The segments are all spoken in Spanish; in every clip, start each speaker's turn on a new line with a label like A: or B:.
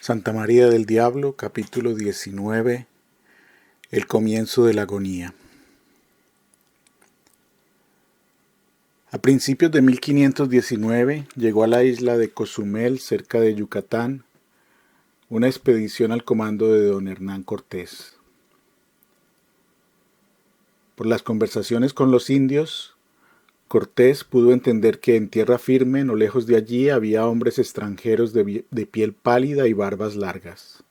A: Santa María del Diablo, capítulo 19. El comienzo de la agonía. A principios de 1519 llegó a la isla de Cozumel, cerca de Yucatán, una expedición al comando de don Hernán Cortés. Por las conversaciones con los indios, Cortés pudo entender que en tierra firme, no lejos de allí, había hombres extranjeros de piel pálida y barbas largas.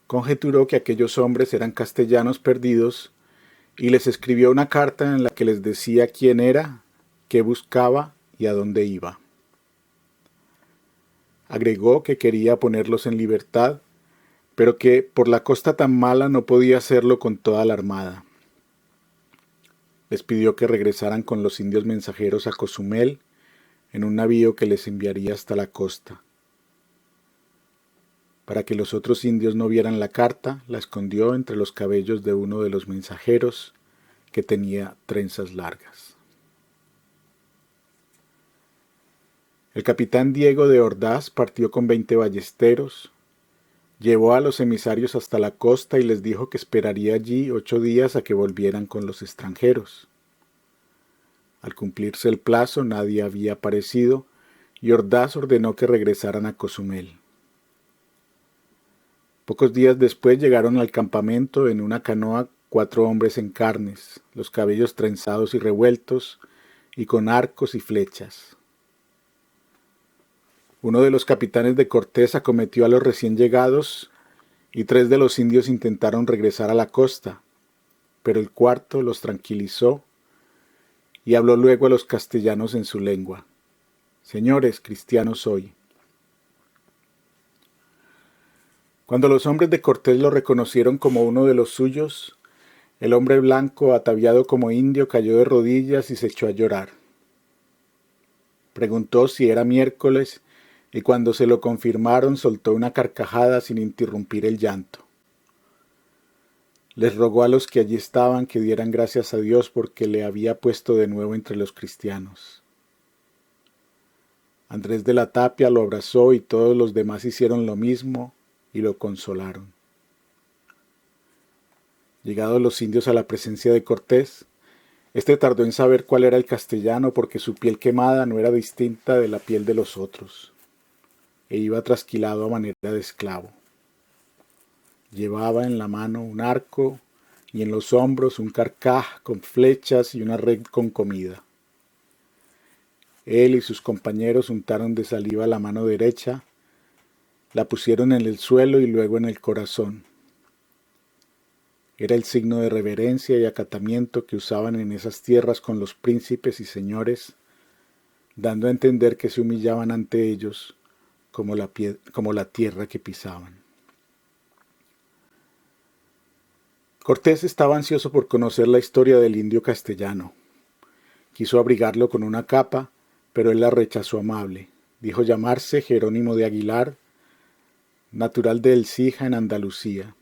A: Conjeturó que aquellos hombres eran castellanos perdidos y les escribió una carta en la que les decía quién era, qué buscaba y a dónde iba. Agregó que quería ponerlos en libertad, pero que por la costa tan mala no podía hacerlo con toda la armada. Les pidió que regresaran con los indios mensajeros a Cozumel en un navío que les enviaría hasta la costa. Para que los otros indios no vieran la carta, la escondió entre los cabellos de uno de los mensajeros, que tenía trenzas largas. El capitán Diego de Ordaz partió con 20 ballesteros, llevó a los emisarios hasta la costa y les dijo que esperaría allí 8 días a que volvieran con los extranjeros. Al cumplirse el plazo nadie había aparecido y Ordaz ordenó que regresaran a Cozumel. Pocos días después llegaron al campamento en una canoa 4 hombres en carnes, los cabellos trenzados y revueltos, y con arcos y flechas. Uno de los capitanes de Cortés acometió a los recién llegados y 3 de los indios intentaron regresar a la costa, pero el cuarto los tranquilizó y habló luego a los castellanos en su lengua. «Señores, cristianos soy». Cuando los hombres de Cortés lo reconocieron como uno de los suyos, el hombre blanco, ataviado como indio, cayó de rodillas y se echó a llorar. Preguntó si era miércoles y cuando se lo confirmaron soltó una carcajada sin interrumpir el llanto. Les rogó a los que allí estaban que dieran gracias a Dios porque le había puesto de nuevo entre los cristianos. Andrés de la Tapia lo abrazó y todos los demás hicieron lo mismo y lo consolaron. Llegados los indios a la presencia de Cortés, este tardó en saber cuál era el castellano porque su piel quemada no era distinta de la piel de los otros, e iba trasquilado a manera de esclavo. Llevaba en la mano un arco y en los hombros un carcaj con flechas y una red con comida. Él y sus compañeros untaron de saliva la mano derecha, la pusieron en el suelo y luego en el corazón. Era el signo de reverencia y acatamiento que usaban en esas tierras con los príncipes y señores, dando a entender que se humillaban ante ellos como la tierra que pisaban. Cortés estaba ansioso por conocer la historia del indio castellano. Quiso abrigarlo con una capa, pero él la rechazó amable. Dijo llamarse Jerónimo de Aguilar, natural de Elcija, en Andalucía.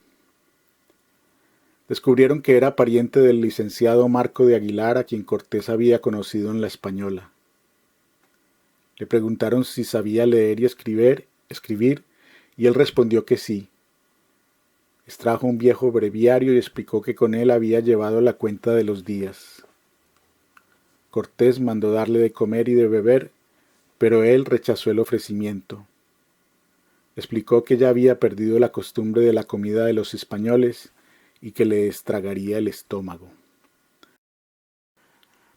A: Descubrieron que era pariente del licenciado Marco de Aguilar, a quien Cortés había conocido en La Española. Le preguntaron si sabía leer y escribir, y él respondió que sí. Extrajo un viejo breviario y explicó que con él había llevado la cuenta de los días. Cortés mandó darle de comer y de beber, pero él rechazó el ofrecimiento. Explicó que ya había perdido la costumbre de la comida de los españoles y que le estragaría el estómago.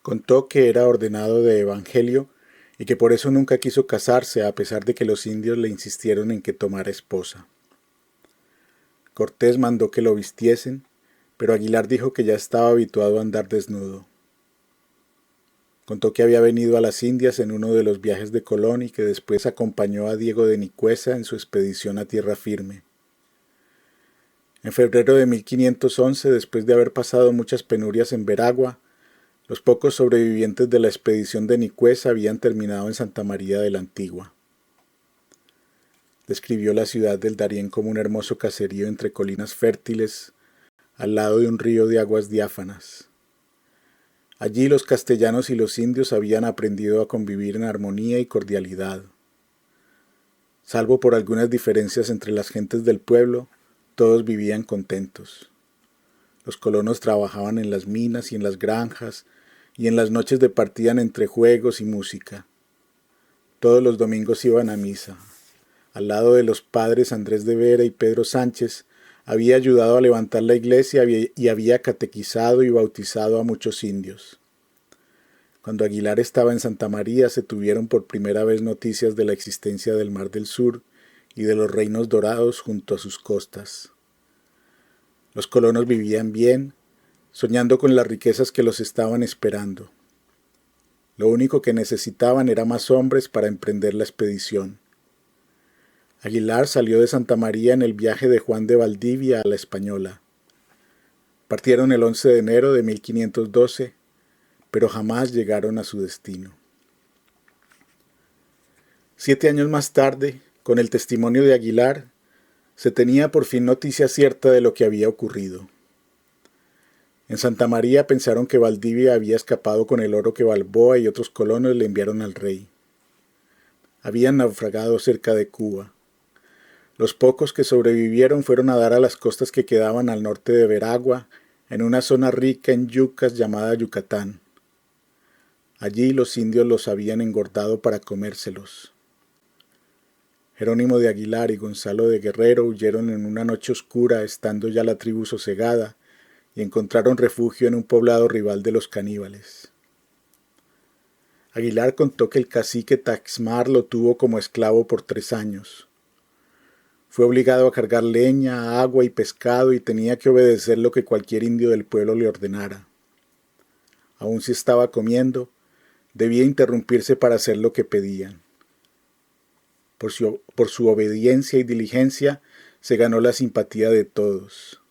A: Contó que era ordenado de evangelio y que por eso nunca quiso casarse a pesar de que los indios le insistieron en que tomara esposa. Cortés mandó que lo vistiesen, pero Aguilar dijo que ya estaba habituado a andar desnudo. Contó que había venido a las Indias en uno de los viajes de Colón y que después acompañó a Diego de Nicuesa en su expedición a tierra firme. En febrero de 1511, después de haber pasado muchas penurias en Veragua, los pocos sobrevivientes de la expedición de Nicuesa habían terminado en Santa María de la Antigua. Describió la ciudad del Darién como un hermoso caserío entre colinas fértiles, al lado de un río de aguas diáfanas. Allí los castellanos y los indios habían aprendido a convivir en armonía y cordialidad. Salvo por algunas diferencias entre las gentes del pueblo, todos vivían contentos. Los colonos trabajaban en las minas y en las granjas, y en las noches departían entre juegos y música. Todos los domingos iban a misa. Al lado de los padres Andrés de Vera y Pedro Sánchez, había ayudado a levantar la iglesia y había catequizado y bautizado a muchos indios. Cuando Aguilar estaba en Santa María se tuvieron por primera vez noticias de la existencia del Mar del Sur y de los reinos dorados junto a sus costas. Los colonos vivían bien, soñando con las riquezas que los estaban esperando. Lo único que necesitaban era más hombres para emprender la expedición. Aguilar salió de Santa María en el viaje de Juan de Valdivia a la Española. Partieron el 11 de enero de 1512, pero jamás llegaron a su destino. 7 años más tarde, con el testimonio de Aguilar, se tenía por fin noticia cierta de lo que había ocurrido. En Santa María pensaron que Valdivia había escapado con el oro que Balboa y otros colonos le enviaron al rey. Habían naufragado cerca de Cuba. Los pocos que sobrevivieron fueron a dar a las costas que quedaban al norte de Veragua, en una zona rica en yucas llamada Yucatán. Allí los indios los habían engordado para comérselos. Jerónimo de Aguilar y Gonzalo de Guerrero huyeron en una noche oscura, estando ya la tribu sosegada, y encontraron refugio en un poblado rival de los caníbales. Aguilar contó que el cacique Taxmar lo tuvo como esclavo por 3 años. Fue obligado a cargar leña, agua y pescado y tenía que obedecer lo que cualquier indio del pueblo le ordenara. Aun si estaba comiendo, debía interrumpirse para hacer lo que pedían. Por su obediencia y diligencia se ganó la simpatía de todos.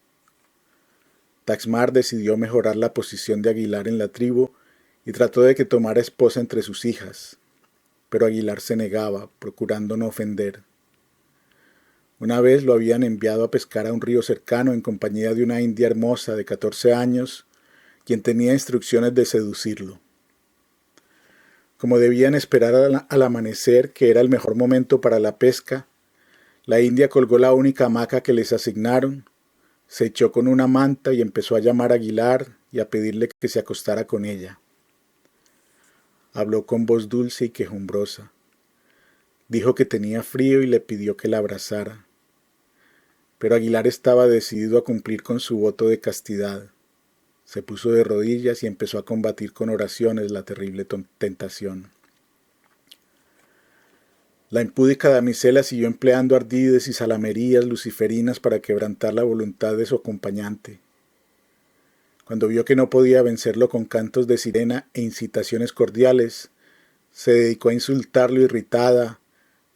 A: Taxmar decidió mejorar la posición de Aguilar en la tribu y trató de que tomara esposa entre sus hijas, pero Aguilar se negaba, procurando no ofender. Una vez lo habían enviado a pescar a un río cercano en compañía de una india hermosa de 14 años, quien tenía instrucciones de seducirlo. Como debían esperar al amanecer, que era el mejor momento para la pesca, la india colgó la única hamaca que les asignaron, se echó con una manta y empezó a llamar a Aguilar y a pedirle que se acostara con ella. Habló con voz dulce y quejumbrosa. Dijo que tenía frío y le pidió que la abrazara. Pero Aguilar estaba decidido a cumplir con su voto de castidad. Se puso de rodillas y empezó a combatir con oraciones la terrible tentación. La impúdica damisela siguió empleando ardides y salamerías luciferinas para quebrantar la voluntad de su acompañante. Cuando vio que no podía vencerlo con cantos de sirena e incitaciones cordiales, se dedicó a insultarlo irritada,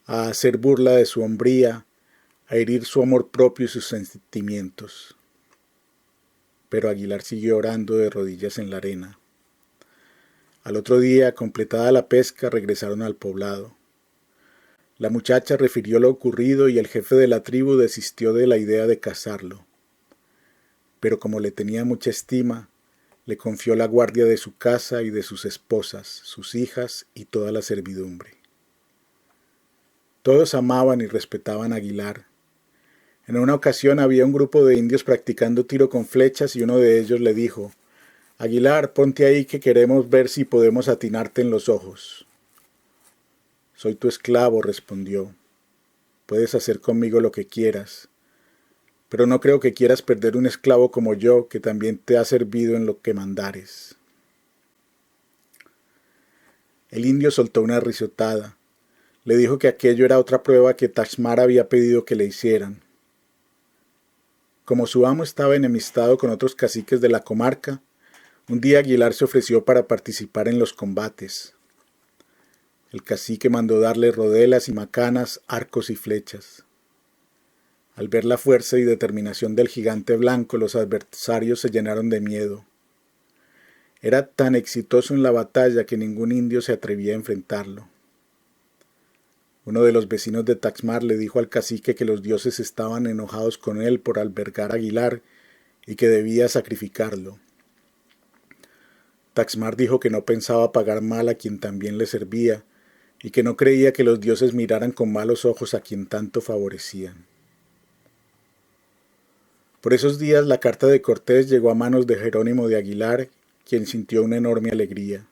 A: a hacer burla de su hombría, a herir su amor propio y sus sentimientos. Pero Aguilar siguió orando de rodillas en la arena. Al otro día, completada la pesca, regresaron al poblado. La muchacha refirió lo ocurrido y el jefe de la tribu desistió de la idea de casarlo. Pero como le tenía mucha estima, le confió la guardia de su casa y de sus esposas, sus hijas y toda la servidumbre. Todos amaban y respetaban a Aguilar. En una ocasión había un grupo de indios practicando tiro con flechas y uno de ellos le dijo: «Aguilar, ponte ahí que queremos ver si podemos atinarte en los ojos». «Soy tu esclavo», respondió. «Puedes hacer conmigo lo que quieras, pero no creo que quieras perder un esclavo como yo, que también te ha servido en lo que mandares». El indio soltó una risotada. Le dijo que aquello era otra prueba que Taxmar había pedido que le hicieran. Como su amo estaba enemistado con otros caciques de la comarca, un día Aguilar se ofreció para participar en los combates. El cacique mandó darle rodelas y macanas, arcos y flechas. Al ver la fuerza y determinación del gigante blanco, los adversarios se llenaron de miedo. Era tan exitoso en la batalla que ningún indio se atrevía a enfrentarlo. Uno de los vecinos de Taxmar le dijo al cacique que los dioses estaban enojados con él por albergar a Aguilar y que debía sacrificarlo. Taxmar dijo que no pensaba pagar mal a quien también le servía, y que no creía que los dioses miraran con malos ojos a quien tanto favorecían. Por esos días la carta de Cortés llegó a manos de Jerónimo de Aguilar, quien sintió una enorme alegría.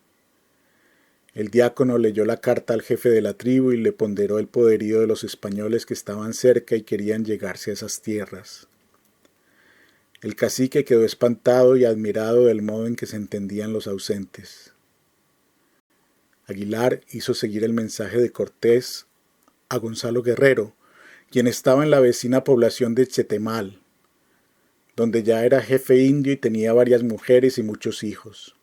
A: El diácono leyó la carta al jefe de la tribu y le ponderó el poderío de los españoles que estaban cerca y querían llegarse a esas tierras. El cacique quedó espantado y admirado del modo en que se entendían los ausentes. Aguilar hizo seguir el mensaje de Cortés a Gonzalo Guerrero, quien estaba en la vecina población de Chetemal, donde ya era jefe indio y tenía varias mujeres y muchos hijos.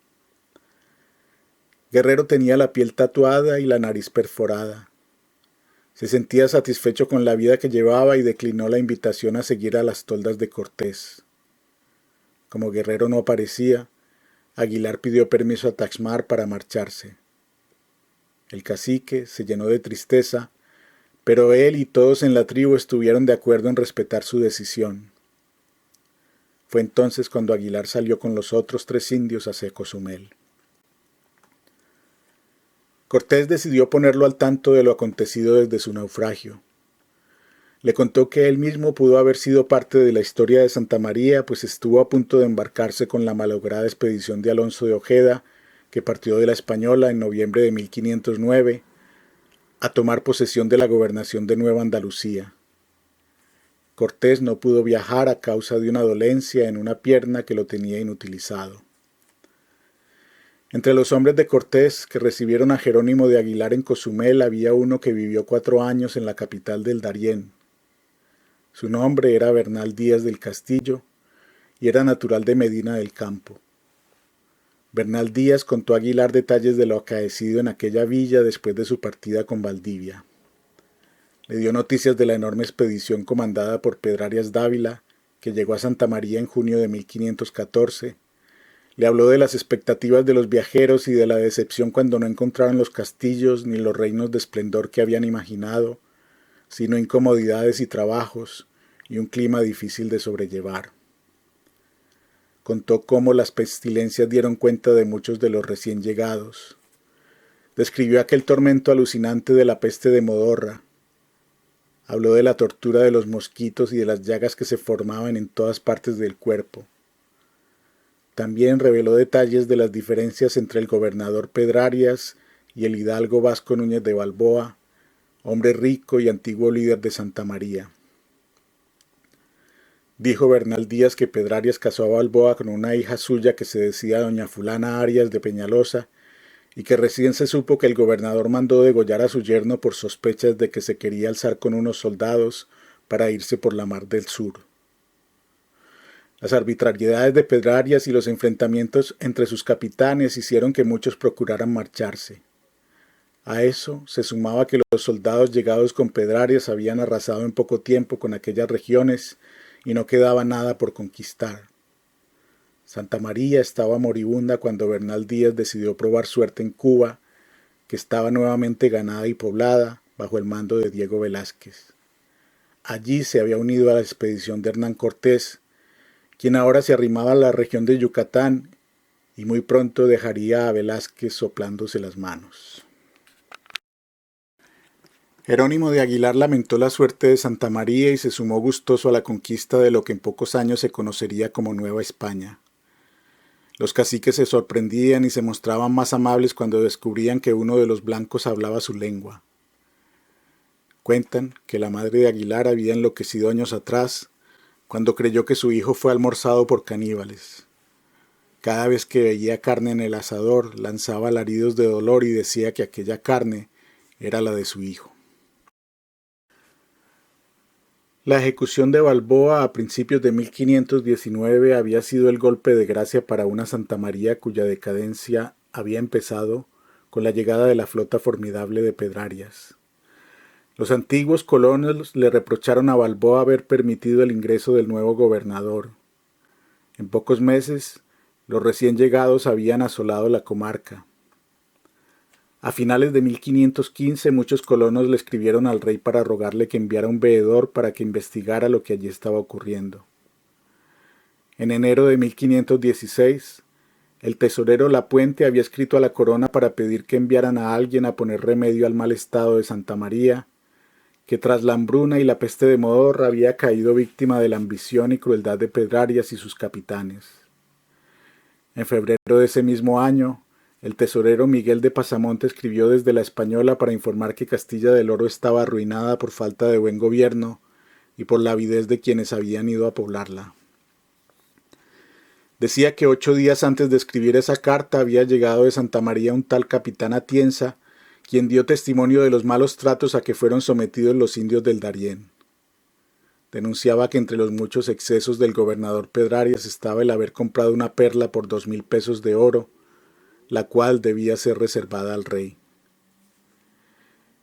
A: Guerrero tenía la piel tatuada y la nariz perforada. Se sentía satisfecho con la vida que llevaba y declinó la invitación a seguir a las toldas de Cortés. Como Guerrero no aparecía, Aguilar pidió permiso a Taxmar para marcharse. El cacique se llenó de tristeza, pero él y todos en la tribu estuvieron de acuerdo en respetar su decisión. Fue entonces cuando Aguilar salió con los otros 3 indios hacia Cozumel. Cortés decidió ponerlo al tanto de lo acontecido desde su naufragio. Le contó que él mismo pudo haber sido parte de la historia de Santa María, pues estuvo a punto de embarcarse con la malograda expedición de Alonso de Ojeda, que partió de la Española en noviembre de 1509, a tomar posesión de la gobernación de Nueva Andalucía. Cortés no pudo viajar a causa de una dolencia en una pierna que lo tenía inutilizado. Entre los hombres de Cortés que recibieron a Jerónimo de Aguilar en Cozumel había uno que vivió 4 años en la capital del Darién. Su nombre era Bernal Díaz del Castillo y era natural de Medina del Campo. Bernal Díaz contó a Aguilar detalles de lo acaecido en aquella villa después de su partida con Valdivia. Le dio noticias de la enorme expedición comandada por Pedrarias Dávila, que llegó a Santa María en junio de 1514. Le habló de las expectativas de los viajeros y de la decepción cuando no encontraron los castillos ni los reinos de esplendor que habían imaginado, sino incomodidades y trabajos, y un clima difícil de sobrellevar. Contó cómo las pestilencias dieron cuenta de muchos de los recién llegados. Describió aquel tormento alucinante de la peste de Modorra. Habló de la tortura de los mosquitos y de las llagas que se formaban en todas partes del cuerpo. También reveló detalles de las diferencias entre el gobernador Pedrarias y el hidalgo Vasco Núñez de Balboa, hombre rico y antiguo líder de Santa María. Dijo Bernal Díaz que Pedrarias casó a Balboa con una hija suya que se decía doña Fulana Arias de Peñalosa y que recién se supo que el gobernador mandó degollar a su yerno por sospechas de que se quería alzar con unos soldados para irse por la mar del sur. Las arbitrariedades de Pedrarias y los enfrentamientos entre sus capitanes hicieron que muchos procuraran marcharse. A eso se sumaba que los soldados llegados con Pedrarias habían arrasado en poco tiempo con aquellas regiones y no quedaba nada por conquistar. Santa María estaba moribunda cuando Bernal Díaz decidió probar suerte en Cuba, que estaba nuevamente ganada y poblada bajo el mando de Diego Velázquez. Allí se había unido a la expedición de Hernán Cortés, quien ahora se arrimaba a la región de Yucatán y muy pronto dejaría a Velázquez soplándose las manos. Jerónimo de Aguilar lamentó la suerte de Santa María y se sumó gustoso a la conquista de lo que en pocos años se conocería como Nueva España. Los caciques se sorprendían y se mostraban más amables cuando descubrían que uno de los blancos hablaba su lengua. Cuentan que la madre de Aguilar había enloquecido años atrás, cuando creyó que su hijo fue almorzado por caníbales. Cada vez que veía carne en el asador, lanzaba alaridos de dolor y decía que aquella carne era la de su hijo. La ejecución de Balboa a principios de 1519 había sido el golpe de gracia para una Santa María cuya decadencia había empezado con la llegada de la flota formidable de Pedrarias. Los antiguos colonos le reprocharon a Balboa haber permitido el ingreso del nuevo gobernador. En pocos meses, los recién llegados habían asolado la comarca. A finales de 1515 muchos colonos le escribieron al rey para rogarle que enviara un veedor para que investigara lo que allí estaba ocurriendo. En enero de 1516, El tesorero Lapuente había escrito a la corona para pedir que enviaran a alguien a poner remedio al mal estado de Santa María, que tras la hambruna y la peste de Modorra había caído víctima de la ambición y crueldad de Pedrarias y sus capitanes. En febrero de ese mismo año, el tesorero Miguel de Pasamonte escribió desde la Española para informar que Castilla del Oro estaba arruinada por falta de buen gobierno y por la avidez de quienes habían ido a poblarla. Decía que 8 días antes de escribir esa carta había llegado de Santa María un tal capitán Atienza, quien dio testimonio de los malos tratos a que fueron sometidos los indios del Darién. Denunciaba que entre los muchos excesos del gobernador Pedrarias estaba el haber comprado una perla por 2.000 pesos de oro, la cual debía ser reservada al rey.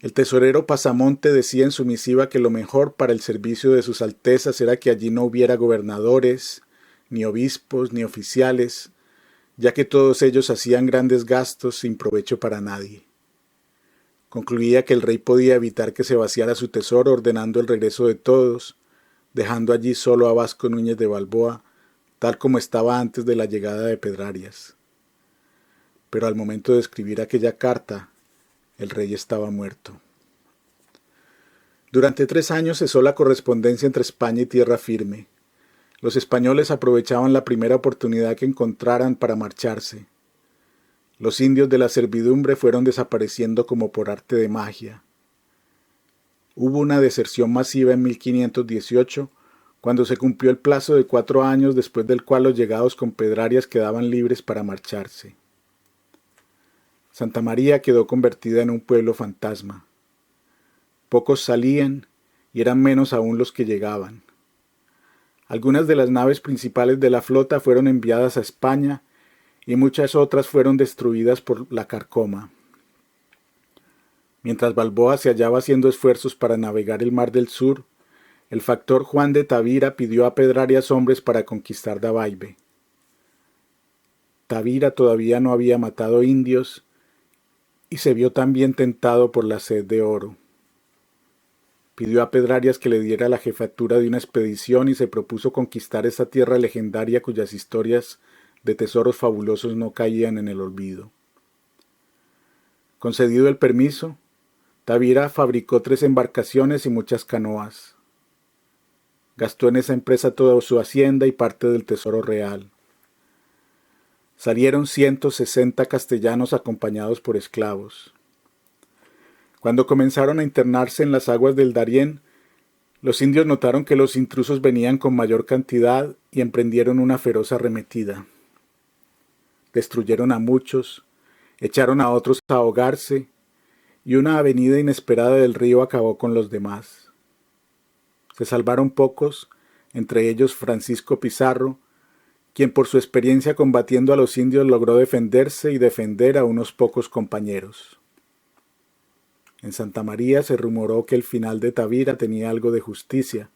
A: El tesorero Pasamonte decía en su misiva que lo mejor para el servicio de sus altezas era que allí no hubiera gobernadores, ni obispos, ni oficiales, ya que todos ellos hacían grandes gastos sin provecho para nadie. Concluía que el rey podía evitar que se vaciara su tesoro ordenando el regreso de todos, dejando allí solo a Vasco Núñez de Balboa, tal como estaba antes de la llegada de Pedrarias. Pero al momento de escribir aquella carta, el rey estaba muerto. Durante 3 años cesó la correspondencia entre España y tierra firme. Los españoles aprovechaban la primera oportunidad que encontraran para marcharse. Los indios de la servidumbre fueron desapareciendo como por arte de magia. Hubo una deserción masiva en 1518, cuando se cumplió el plazo de 4 años después del cual los llegados con Pedrarias quedaban libres para marcharse. Santa María quedó convertida en un pueblo fantasma. Pocos salían y eran menos aún los que llegaban. Algunas de las naves principales de la flota fueron enviadas a España y muchas otras fueron destruidas por la carcoma. Mientras Balboa se hallaba haciendo esfuerzos para navegar el Mar del Sur, el factor Juan de Tavira pidió a Pedrarias hombres para conquistar Davailve. Tavira todavía no había matado indios y se vio también tentado por la sed de oro. Pidió a Pedrarias que le diera la jefatura de una expedición y se propuso conquistar esa tierra legendaria cuyas historias de tesoros fabulosos no caían en el olvido. Concedido el permiso, Tavira fabricó 3 embarcaciones y muchas canoas. Gastó en esa empresa toda su hacienda y parte del tesoro real. Salieron 160 castellanos acompañados por esclavos. Cuando comenzaron a internarse en las aguas del Darién, los indios notaron que los intrusos venían con mayor cantidad y emprendieron una feroz arremetida. Destruyeron a muchos, echaron a otros a ahogarse, y una avenida inesperada del río acabó con los demás. Se salvaron pocos, entre ellos Francisco Pizarro, quien por su experiencia combatiendo a los indios logró defenderse y defender a unos pocos compañeros. En Santa María se rumoró que el final de Tavira tenía algo de justicia,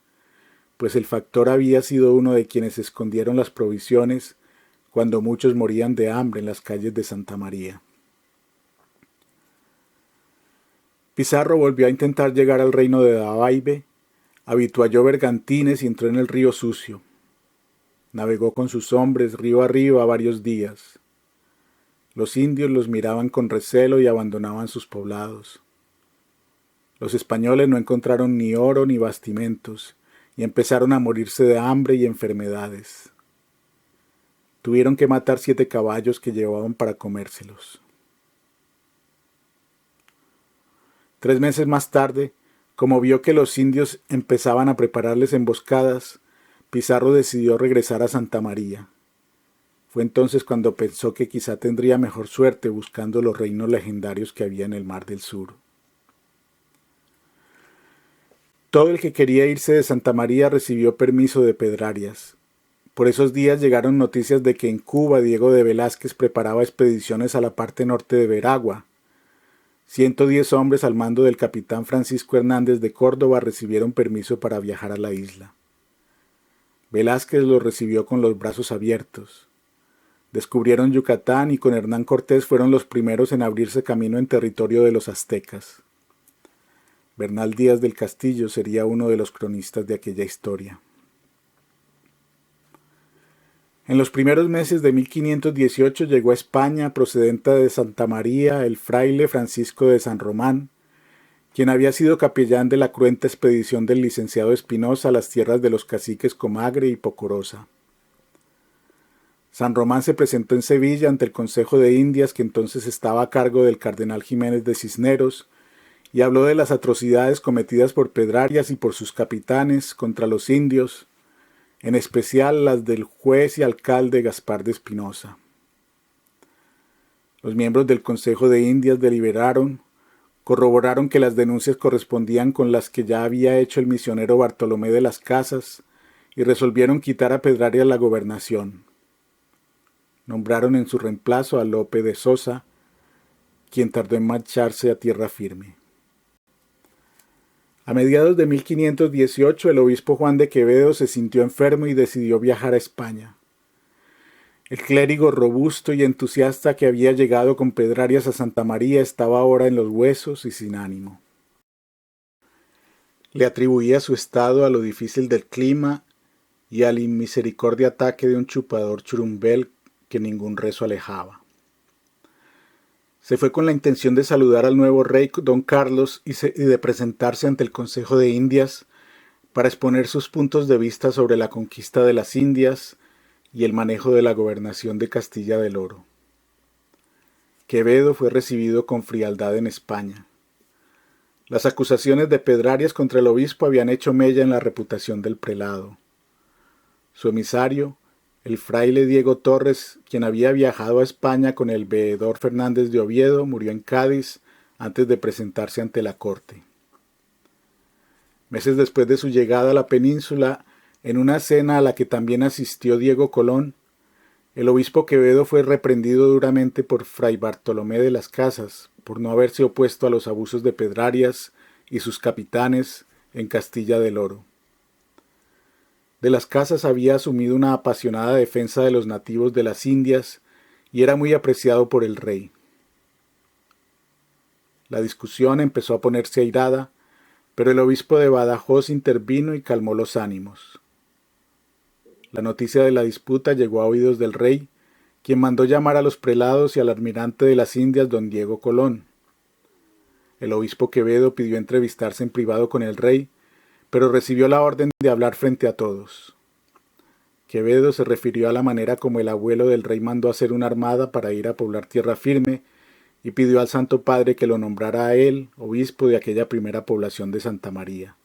A: pues el factor había sido uno de quienes escondieron las provisiones cuando muchos morían de hambre en las calles de Santa María. Pizarro volvió a intentar llegar al reino de Davailve, avitualló bergantines y entró en el río Sucio. Navegó con sus hombres río arriba varios días. Los indios los miraban con recelo y abandonaban sus poblados. Los españoles no encontraron ni oro ni bastimentos y empezaron a morirse de hambre y enfermedades. Tuvieron que matar 7 caballos que llevaban para comérselos. 3 meses más tarde, como vio que los indios empezaban a prepararles emboscadas, Pizarro decidió regresar a Santa María. Fue entonces cuando pensó que quizá tendría mejor suerte buscando los reinos legendarios que había en el Mar del Sur. Todo el que quería irse de Santa María recibió permiso de Pedrarias. Por esos días llegaron noticias de que en Cuba Diego de Velázquez preparaba expediciones a la parte norte de Veragua. 110 hombres al mando del capitán Francisco Hernández de Córdoba recibieron permiso para viajar a la isla. Velázquez los recibió con los brazos abiertos. Descubrieron Yucatán y con Hernán Cortés fueron los primeros en abrirse camino en territorio de los aztecas. Bernal Díaz del Castillo sería uno de los cronistas de aquella historia. En los primeros meses de 1518 llegó a España, procedente de Santa María, el fraile Francisco de San Román, quien había sido capellán de la cruenta expedición del licenciado Espinosa a las tierras de los caciques Comagre y Pocorosa. San Román se presentó en Sevilla ante el Consejo de Indias, que entonces estaba a cargo del cardenal Jiménez de Cisneros, y habló de las atrocidades cometidas por Pedrarias y por sus capitanes contra los indios, en especial las del juez y alcalde Gaspar de Espinosa. Los miembros del Consejo de Indias deliberaron, corroboraron que las denuncias correspondían con las que ya había hecho el misionero Bartolomé de las Casas y resolvieron quitar a Pedrarias la gobernación. Nombraron en su reemplazo a Lope de Sosa, quien tardó en marcharse a tierra firme. A mediados de 1518 el obispo Juan de Quevedo se sintió enfermo y decidió viajar a España. El clérigo robusto y entusiasta que había llegado con Pedrarias a Santa María estaba ahora en los huesos y sin ánimo. Le atribuía su estado a lo difícil del clima y al inmisericordia ataque de un chupador churumbel que ningún rezo alejaba. Se fue con la intención de saludar al nuevo rey don Carlos y de presentarse ante el Consejo de Indias para exponer sus puntos de vista sobre la conquista de las Indias y el manejo de la gobernación de Castilla del Oro. Quevedo fue recibido con frialdad en España. Las acusaciones de Pedrarias contra el obispo habían hecho mella en la reputación del prelado. Su emisario, el fraile Diego Torres, quien había viajado a España con el veedor Fernández de Oviedo, murió en Cádiz antes de presentarse ante la corte. Meses después de su llegada a la península, en una cena a la que también asistió Diego Colón, el obispo Quevedo fue reprendido duramente por fray Bartolomé de las Casas por no haberse opuesto a los abusos de Pedrarias y sus capitanes en Castilla del Oro. De las Casas había asumido una apasionada defensa de los nativos de las Indias y era muy apreciado por el rey. La discusión empezó a ponerse airada, pero el obispo de Badajoz intervino y calmó los ánimos. La noticia de la disputa llegó a oídos del rey, quien mandó llamar a los prelados y al almirante de las Indias don Diego Colón. El obispo Quevedo pidió entrevistarse en privado con el rey, pero recibió la orden de hablar frente a todos. Quevedo se refirió a la manera como el abuelo del rey mandó hacer una armada para ir a poblar tierra firme y pidió al Santo Padre que lo nombrara a él obispo de aquella primera población de Santa María.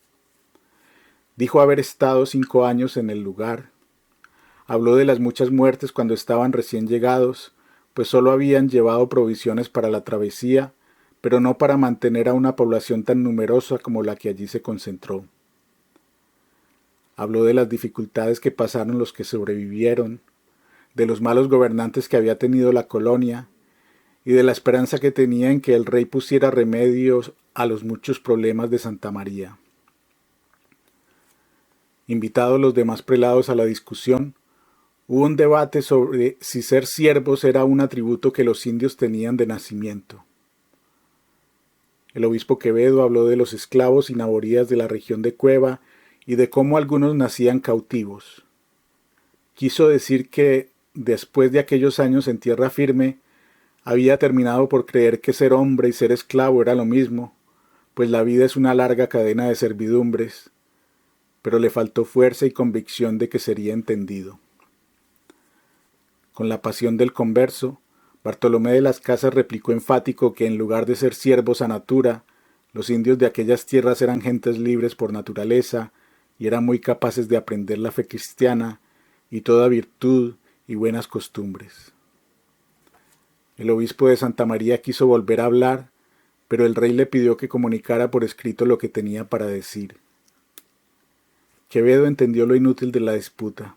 A: Dijo haber estado 5 años en el lugar. Habló de las muchas muertes cuando estaban recién llegados, pues solo habían llevado provisiones para la travesía, pero no para mantener a una población tan numerosa como la que allí se concentró. Habló de las dificultades que pasaron los que sobrevivieron, de los malos gobernantes que había tenido la colonia y de la esperanza que tenía en que el rey pusiera remedios a los muchos problemas de Santa María. Invitados los demás prelados a la discusión, hubo un debate sobre si ser siervos era un atributo que los indios tenían de nacimiento. El obispo Quevedo habló de los esclavos y naborías de la región de Cueva y de cómo algunos nacían cautivos. Quiso decir que, después de aquellos años en tierra firme, había terminado por creer que ser hombre y ser esclavo era lo mismo, pues la vida es una larga cadena de servidumbres, pero le faltó fuerza y convicción de que sería entendido. Con la pasión del converso, Bartolomé de las Casas replicó enfático que en lugar de ser siervos a natura, los indios de aquellas tierras eran gentes libres por naturaleza y eran muy capaces de aprender la fe cristiana y toda virtud y buenas costumbres. El obispo de Santa María quiso volver a hablar, pero el rey le pidió que comunicara por escrito lo que tenía para decir. Quevedo entendió lo inútil de la disputa.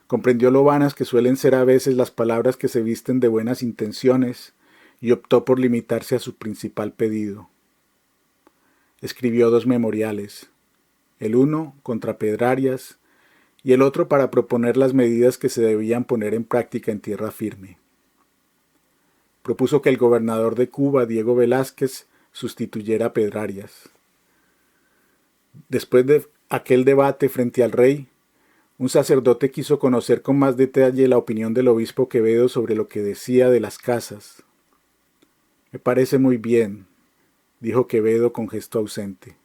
A: Comprendió lo vanas que suelen ser a veces las palabras que se visten de buenas intenciones y optó por limitarse a su principal pedido. Escribió 2 memoriales, el uno contra Pedrarias y el otro para proponer las medidas que se debían poner en práctica en tierra firme. Propuso que el gobernador de Cuba, Diego Velázquez, sustituyera a Pedrarias. Después de aquel debate frente al rey, Un sacerdote quiso conocer con más detalle la opinión del obispo Quevedo sobre lo que decía de las casas. Me parece muy bien, dijo Quevedo con gesto ausente.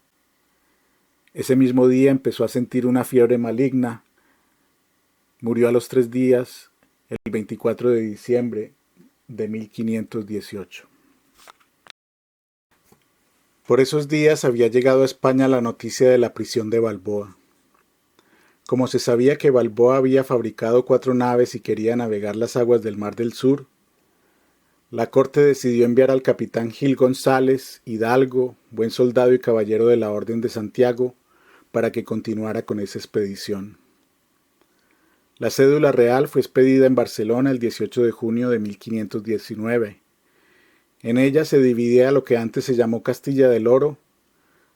A: Ese mismo día empezó a sentir una fiebre maligna. Murió a los 3 días, el 24 de diciembre de 1518. Por esos días había llegado a España la noticia de la prisión de Balboa. Como se sabía que Balboa había fabricado 4 naves y quería navegar las aguas del Mar del Sur, la corte decidió enviar al capitán Gil González, hidalgo, buen soldado y caballero de la Orden de Santiago, para que continuara con esa expedición. La cédula real fue expedida en Barcelona el 18 de junio de 1519. En ella se dividía lo que antes se llamó Castilla del Oro.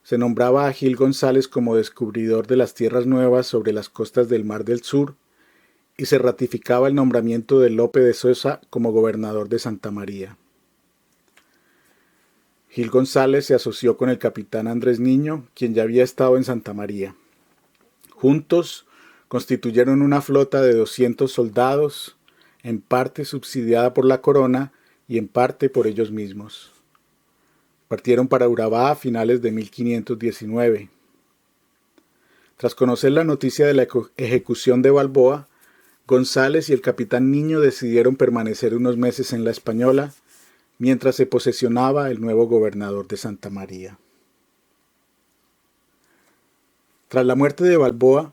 A: Se nombraba a Gil González como descubridor de las tierras nuevas sobre las costas del Mar del Sur y se ratificaba el nombramiento de Lope de Sosa como gobernador de Santa María. Gil González se asoció con el capitán Andrés Niño, quien ya había estado en Santa María. Juntos constituyeron una flota de 200 soldados, en parte subsidiada por la corona y en parte por ellos mismos. Partieron para Urabá a finales de 1519. Tras conocer la noticia de la ejecución de Balboa, González y el capitán Niño decidieron permanecer unos meses en la Española, mientras se posesionaba el nuevo gobernador de Santa María. Tras la muerte de Balboa,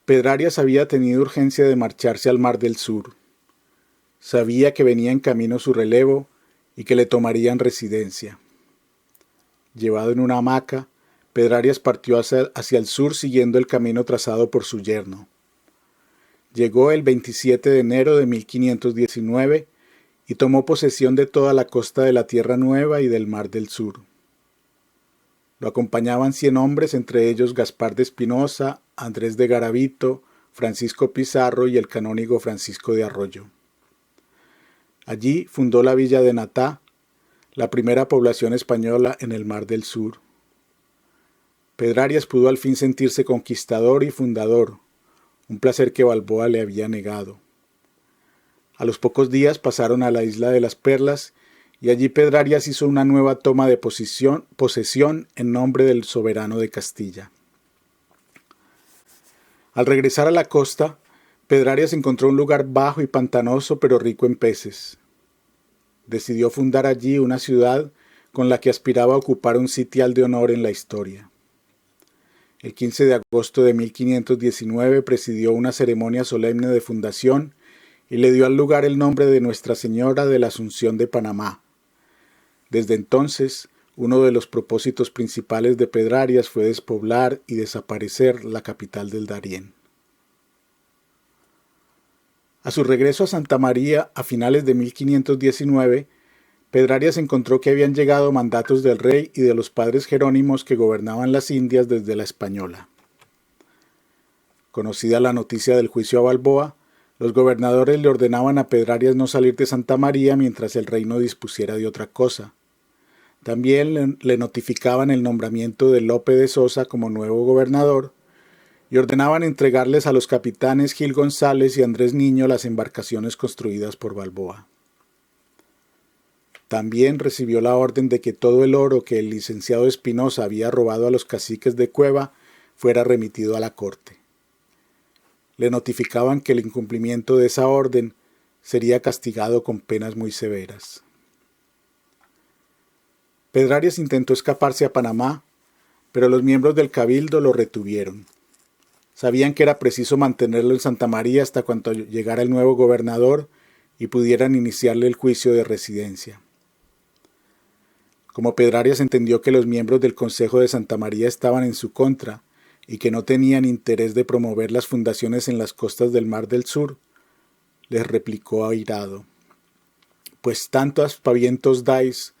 A: Pedrarias había tenido urgencia de marcharse al Mar del Sur. Sabía que venía en camino su relevo y que le tomarían residencia. Llevado en una hamaca, Pedrarias partió hacia el sur siguiendo el camino trazado por su yerno. Llegó el 27 de enero de 1519 y tomó posesión de toda la costa de la Tierra Nueva y del Mar del Sur. Lo acompañaban 100 hombres, entre ellos Gaspar de Espinosa, Andrés de Garavito, Francisco Pizarro y el canónigo Francisco de Arroyo. Allí fundó la villa de Natá, la primera población española en el Mar del Sur. Pedrarias pudo al fin sentirse conquistador y fundador, un placer que Balboa le había negado. A los pocos días pasaron a la isla de las Perlas y allí Pedrarias hizo una nueva toma de posesión en nombre del soberano de Castilla. Al regresar a la costa, Pedrarias encontró un lugar bajo y pantanoso pero rico en peces. Decidió fundar allí una ciudad con la que aspiraba a ocupar un sitial de honor en la historia. El 15 de agosto de 1519 presidió una ceremonia solemne de fundación y le dio al lugar el nombre de Nuestra Señora de la Asunción de Panamá. Desde entonces, uno de los propósitos principales de Pedrarias fue despoblar y desaparecer la capital del Darién. A su regreso a Santa María a finales de 1519, Pedrarias encontró que habían llegado mandatos del rey y de los padres jerónimos que gobernaban las Indias desde la Española. Conocida la noticia del juicio a Balboa, los gobernadores le ordenaban a Pedrarias no salir de Santa María mientras el rey no dispusiera de otra cosa. También le notificaban el nombramiento de Lope de Sosa como nuevo gobernador y ordenaban entregarles a los capitanes Gil González y Andrés Niño las embarcaciones construidas por Balboa. También recibió la orden de que todo el oro que el licenciado Espinosa había robado a los caciques de Cueva fuera remitido a la corte. Le notificaban que el incumplimiento de esa orden sería castigado con penas muy severas. Pedrarias intentó escaparse a Panamá, pero los miembros del cabildo lo retuvieron. Sabían que era preciso mantenerlo en Santa María hasta cuando llegara el nuevo gobernador y pudieran iniciarle el juicio de residencia. Como Pedrarias entendió que los miembros del Consejo de Santa María estaban en su contra y que no tenían interés de promover las fundaciones en las costas del Mar del Sur, les replicó airado: «Pues tanto aspavientos dais,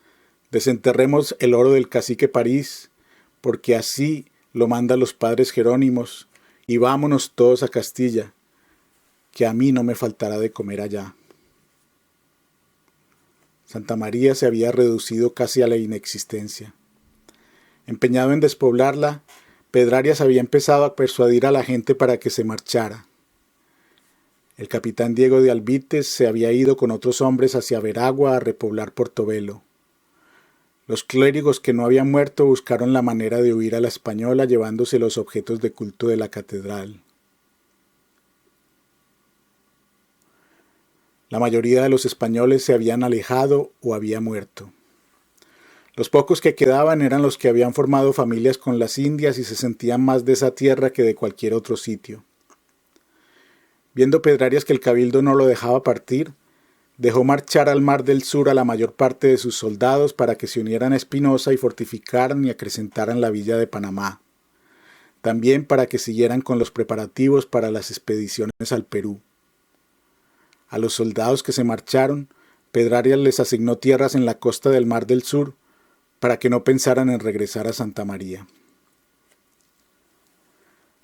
A: desenterremos el oro del cacique París, porque así lo mandan los padres jerónimos, y vámonos todos a Castilla, que a mí no me faltará de comer allá». Santa María se había reducido casi a la inexistencia. Empeñado en despoblarla, Pedrarias había empezado a persuadir a la gente para que se marchara. El capitán Diego de Albites se había ido con otros hombres hacia Veragua a repoblar Portobelo. Los clérigos que no habían muerto buscaron la manera de huir a la Española llevándose los objetos de culto de la catedral. La mayoría de los españoles se habían alejado o había muerto. Los pocos que quedaban eran los que habían formado familias con las indias y se sentían más de esa tierra que de cualquier otro sitio. Viendo Pedrarias que el cabildo no lo dejaba partir, dejó marchar al Mar del Sur a la mayor parte de sus soldados para que se unieran a Espinosa y fortificaran y acrecentaran la villa de Panamá. También para que siguieran con los preparativos para las expediciones al Perú. A los soldados que se marcharon, Pedrarias les asignó tierras en la costa del Mar del Sur para que no pensaran en regresar a Santa María.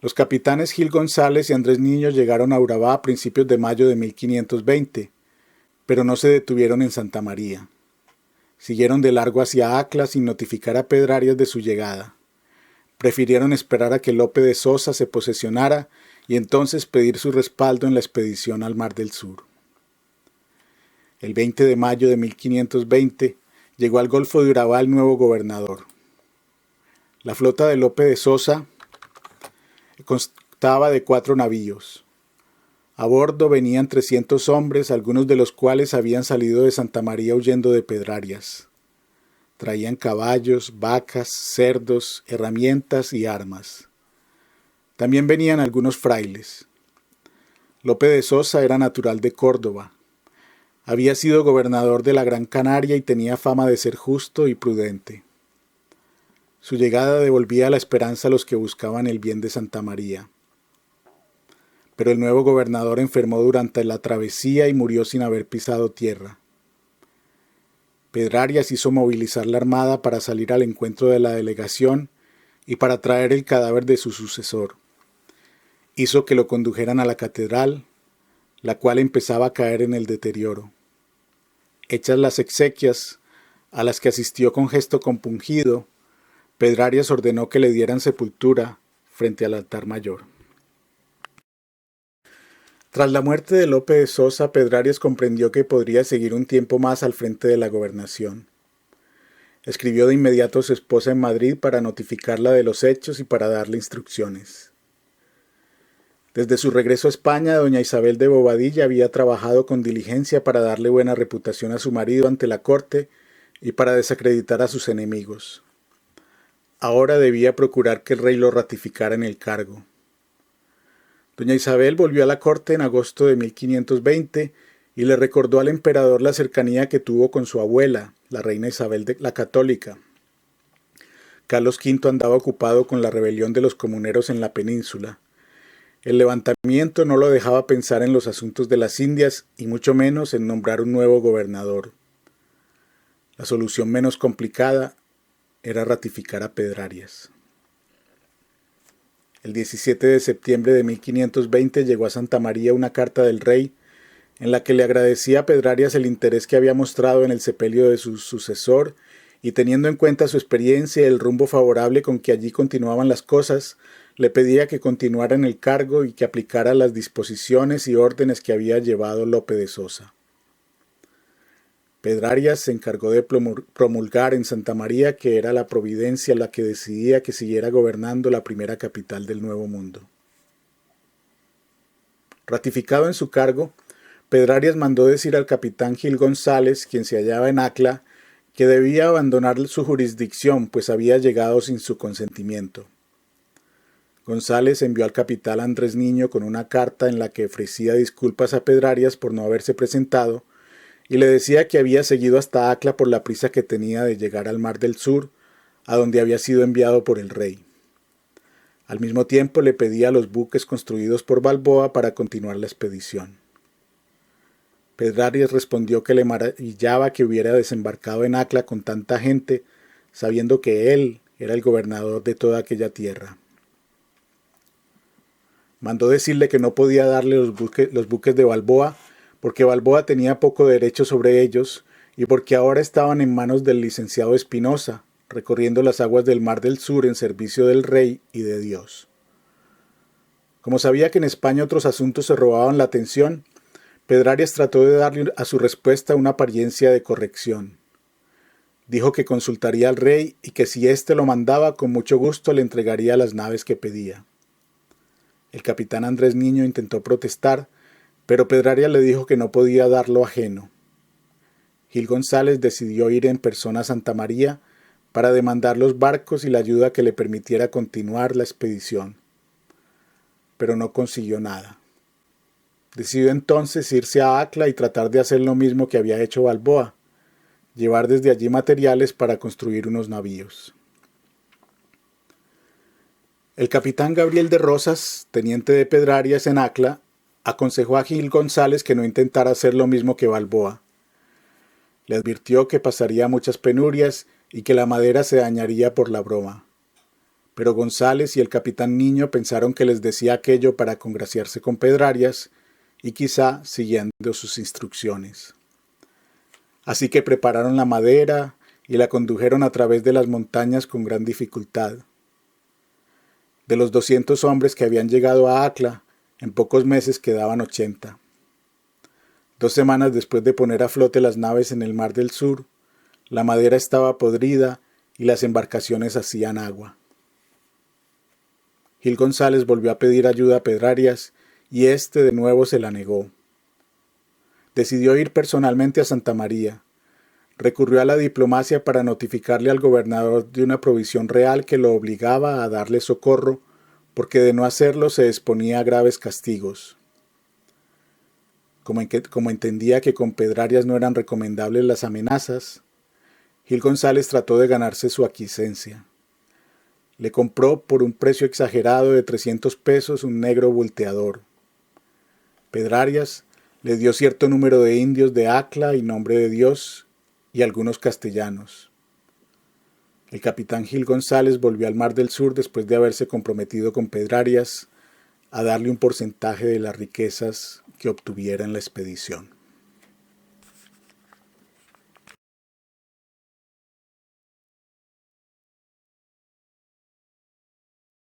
A: Los capitanes Gil González y Andrés Niño llegaron a Urabá a principios de mayo de 1520, pero no se detuvieron en Santa María. Siguieron de largo hacia Acla sin notificar a Pedrarias de su llegada. Prefirieron esperar a que Lope de Sosa se posesionara y entonces pedir su respaldo en la expedición al Mar del Sur. El 20 de mayo de 1520 llegó al Golfo de Urabá el nuevo gobernador. La flota de Lope de Sosa constaba de 4 navíos. A bordo venían 300 hombres, algunos de los cuales habían salido de Santa María huyendo de Pedrarias. Traían caballos, vacas, cerdos, herramientas y armas. También venían algunos frailes. Lope de Sosa era natural de Córdoba. Había sido gobernador de la Gran Canaria y tenía fama de ser justo y prudente. Su llegada devolvía la esperanza a los que buscaban el bien de Santa María. Pero el nuevo gobernador enfermó durante la travesía y murió sin haber pisado tierra. Pedrarias hizo movilizar la armada para salir al encuentro de la delegación y para traer el cadáver de su sucesor. Hizo que lo condujeran a la catedral, la cual empezaba a caer en el deterioro. Hechas las exequias, a las que asistió con gesto compungido, Pedrarias ordenó que le dieran sepultura frente al altar mayor. Tras la muerte de Lope de Sosa, Pedrarias comprendió que podría seguir un tiempo más al frente de la gobernación. Escribió de inmediato a su esposa en Madrid para notificarla de los hechos y para darle instrucciones. Desde su regreso a España, doña Isabel de Bobadilla había trabajado con diligencia para darle buena reputación a su marido ante la corte y para desacreditar a sus enemigos. Ahora debía procurar que el rey lo ratificara en el cargo. Doña Isabel volvió a la corte en agosto de 1520 y le recordó al emperador la cercanía que tuvo con su abuela, la reina Isabel la Católica. Carlos V andaba ocupado con la rebelión de los comuneros en la península. El levantamiento no lo dejaba pensar en los asuntos de las Indias y mucho menos en nombrar un nuevo gobernador. La solución menos complicada era ratificar a Pedrarias. El 17 de septiembre de 1520 llegó a Santa María una carta del rey en la que le agradecía a Pedrarias el interés que había mostrado en el sepelio de su sucesor y teniendo en cuenta su experiencia y el rumbo favorable con que allí continuaban las cosas, le pedía que continuara en el cargo y que aplicara las disposiciones y órdenes que había llevado Lope de Sosa. Pedrarias se encargó de promulgar en Santa María que era la providencia la que decidía que siguiera gobernando la primera capital del Nuevo Mundo. Ratificado en su cargo, Pedrarias mandó decir al capitán Gil González, quien se hallaba en Acla, que debía abandonar su jurisdicción, pues había llegado sin su consentimiento. González envió al capitán Andrés Niño con una carta en la que ofrecía disculpas a Pedrarias por no haberse presentado y le decía que había seguido hasta Acla por la prisa que tenía de llegar al Mar del Sur, a donde había sido enviado por el rey. Al mismo tiempo le pedía los buques construidos por Balboa para continuar la expedición. Pedrarias respondió que le maravillaba que hubiera desembarcado en Acla con tanta gente, sabiendo que él era el gobernador de toda aquella tierra. Mandó decirle que no podía darle los buques de Balboa, porque Balboa tenía poco derecho sobre ellos y porque ahora estaban en manos del licenciado Espinosa, recorriendo las aguas del Mar del Sur en servicio del rey y de Dios. Como sabía que en España otros asuntos se robaban la atención, Pedrarias trató de darle a su respuesta una apariencia de corrección. Dijo que consultaría al rey y que si éste lo mandaba, con mucho gusto le entregaría las naves que pedía. El capitán Andrés Niño intentó protestar, pero Pedrarias le dijo que no podía dar lo ajeno. Gil González decidió ir en persona a Santa María para demandar los barcos y la ayuda que le permitiera continuar la expedición. Pero no consiguió nada. Decidió entonces irse a Acla y tratar de hacer lo mismo que había hecho Balboa, llevar desde allí materiales para construir unos navíos. El capitán Gabriel de Rosas, teniente de Pedrarias en Acla, aconsejó a Gil González que no intentara hacer lo mismo que Balboa. Le advirtió que pasaría muchas penurias y que la madera se dañaría por la broma. Pero González y el capitán Niño pensaron que les decía aquello para congraciarse con Pedrarias y quizá siguiendo sus instrucciones. Así que prepararon la madera y la condujeron a través de las montañas con gran dificultad. De los 200 hombres que habían llegado a Acla, en pocos meses quedaban 80. 2 semanas después de poner a flote las naves en el Mar del Sur, la madera estaba podrida y las embarcaciones hacían agua. Gil González volvió a pedir ayuda a Pedrarias y éste de nuevo se la negó. Decidió ir personalmente a Santa María. Recurrió a la diplomacia para notificarle al gobernador de una provisión real que lo obligaba a darle socorro, porque de no hacerlo se exponía a graves castigos. Como entendía que con Pedrarias no eran recomendables las amenazas, Gil González trató de ganarse su aquiescencia. Le compró por un precio exagerado de 300 pesos un negro volteador. Pedrarias le dio cierto número de indios de Acla y Nombre de Dios y algunos castellanos. El capitán Gil González volvió al Mar del Sur después de haberse comprometido con Pedrarias a darle un porcentaje de las riquezas que obtuviera en la expedición.